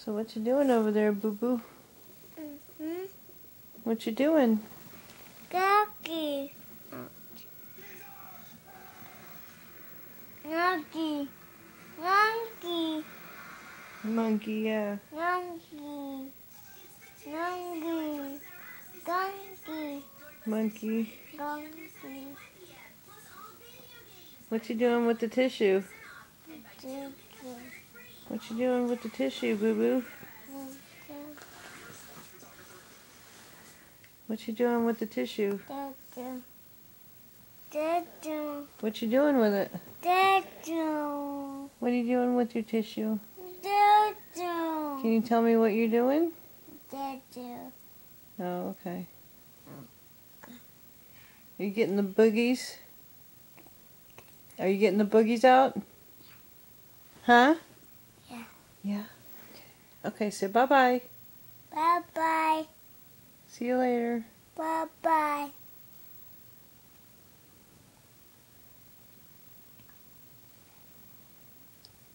So what you doing over there, Boo-Boo? What you doing? Monkey. Monkey. Monkey. Monkey, yeah. Monkey. Monkey. Donkey. Monkey. Donkey. What you doing with the tissue? Chicken. What you doing with the tissue, Boo-Boo? What you doing with the tissue? What you doing with it? What are you doing with your tissue? Can you tell me what you're doing? Oh, okay. Are you getting the boogies? Are you getting the boogies out? Huh? Yeah. Yeah? Okay, say bye-bye. Bye-bye. See you later. Bye-bye.